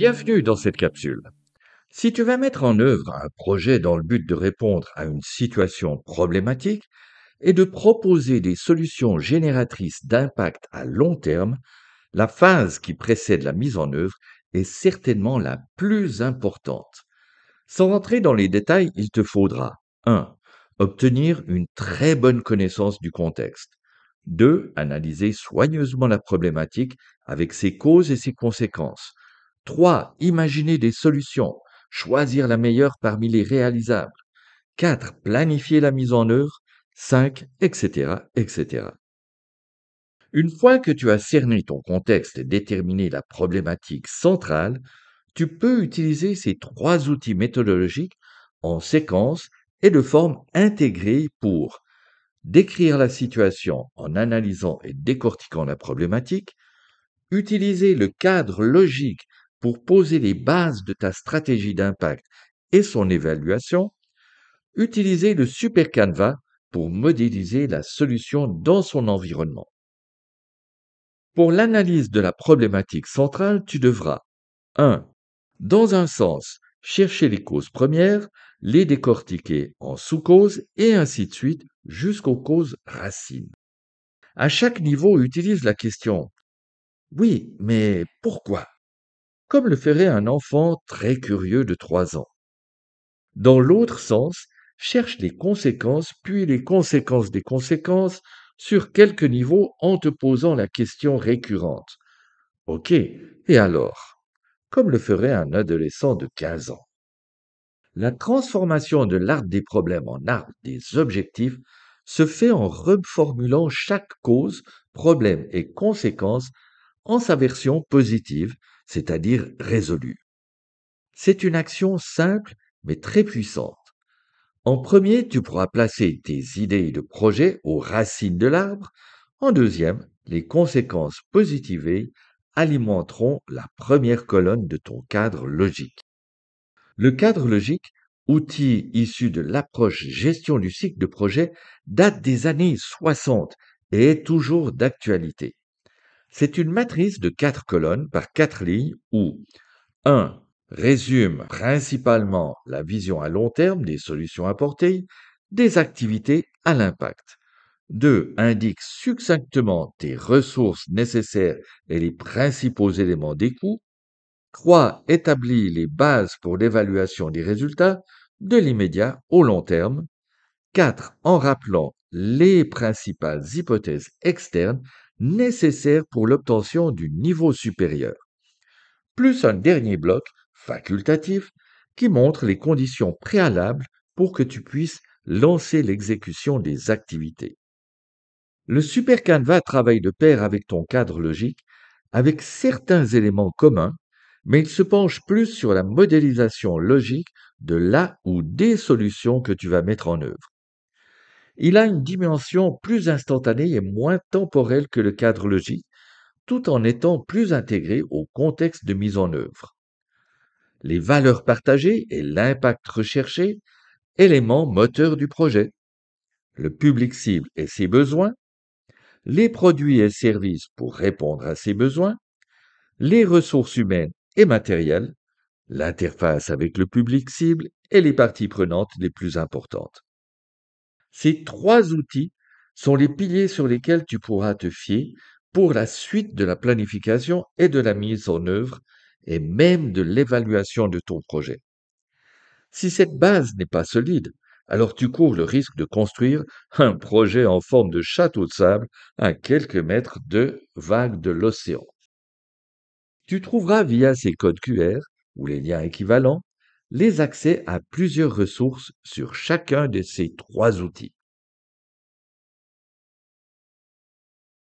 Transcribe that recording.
Bienvenue dans cette capsule. Si tu vas mettre en œuvre un projet dans le but de répondre à une situation problématique et de proposer des solutions génératrices d'impact à long terme, la phase qui précède la mise en œuvre est certainement la plus importante. Sans rentrer dans les détails, il te faudra 1. Obtenir une très bonne connaissance du contexte. 2. Analyser soigneusement la problématique avec ses causes et ses conséquences. 3. Imaginer des solutions, choisir la meilleure parmi les réalisables. 4. Planifier la mise en œuvre. 5. Etc. etc. Une fois que tu as cerné ton contexte et déterminé la problématique centrale, tu peux utiliser ces trois outils méthodologiques en séquence et de forme intégrée pour décrire la situation en analysant et décortiquant la problématique, utiliser le cadre logique pour poser les bases de ta stratégie d'impact et son évaluation, utiliser le Super Canvas pour modéliser la solution dans son environnement. Pour l'analyse de la problématique centrale, tu devras 1. Dans un sens, chercher les causes premières, les décortiquer en sous-causes et ainsi de suite jusqu'aux causes racines. À chaque niveau, utilise la question «Oui, mais pourquoi?» comme le ferait un enfant très curieux de 3 ans. Dans l'autre sens, cherche les conséquences puis les conséquences des conséquences sur quelques niveaux en te posant la question récurrente. Ok, et alors? Comme le ferait un adolescent de 15 ans. La transformation de l'arbre des problèmes en arbre des objectifs se fait en reformulant chaque cause, problème et conséquence en sa version positive, c'est-à-dire résolue. C'est une action simple mais très puissante. En premier, tu pourras placer tes idées de projet aux racines de l'arbre. En deuxième, les conséquences positivées alimenteront la première colonne de ton cadre logique. Le cadre logique, outil issu de l'approche gestion du cycle de projet, date des années 60 et est toujours d'actualité. C'est une matrice de 4 colonnes par 4 lignes où 1. Résume principalement la vision à long terme des solutions apportées, des activités à l'impact. 2. Indique succinctement tes ressources nécessaires et les principaux éléments des coûts. 3. Établit les bases pour l'évaluation des résultats de l'immédiat au long terme. 4. En rappelant les principales hypothèses externes nécessaires pour l'obtention du niveau supérieur. Plus un dernier bloc facultatif qui montre les conditions préalables pour que tu puisses lancer l'exécution des activités. Le Super Canvas travaille de pair avec ton cadre logique, avec certains éléments communs, mais il se penche plus sur la modélisation logique de la ou des solutions que tu vas mettre en œuvre. Il a une dimension plus instantanée et moins temporelle que le cadre logique, tout en étant plus intégré au contexte de mise en œuvre. Les valeurs partagées et l'impact recherché, éléments moteurs du projet. Le public cible et ses besoins, les produits et services pour répondre à ces besoins, les ressources humaines et matérielles, l'interface avec le public cible et les parties prenantes les plus importantes. Ces trois outils sont les piliers sur lesquels tu pourras te fier pour la suite de la planification et de la mise en œuvre et même de l'évaluation de ton projet. Si cette base n'est pas solide, alors tu cours le risque de construire un projet en forme de château de sable à quelques mètres de vagues de l'océan. Tu trouveras via ces codes QR ou les liens équivalents les accès à plusieurs ressources sur chacun de ces trois outils.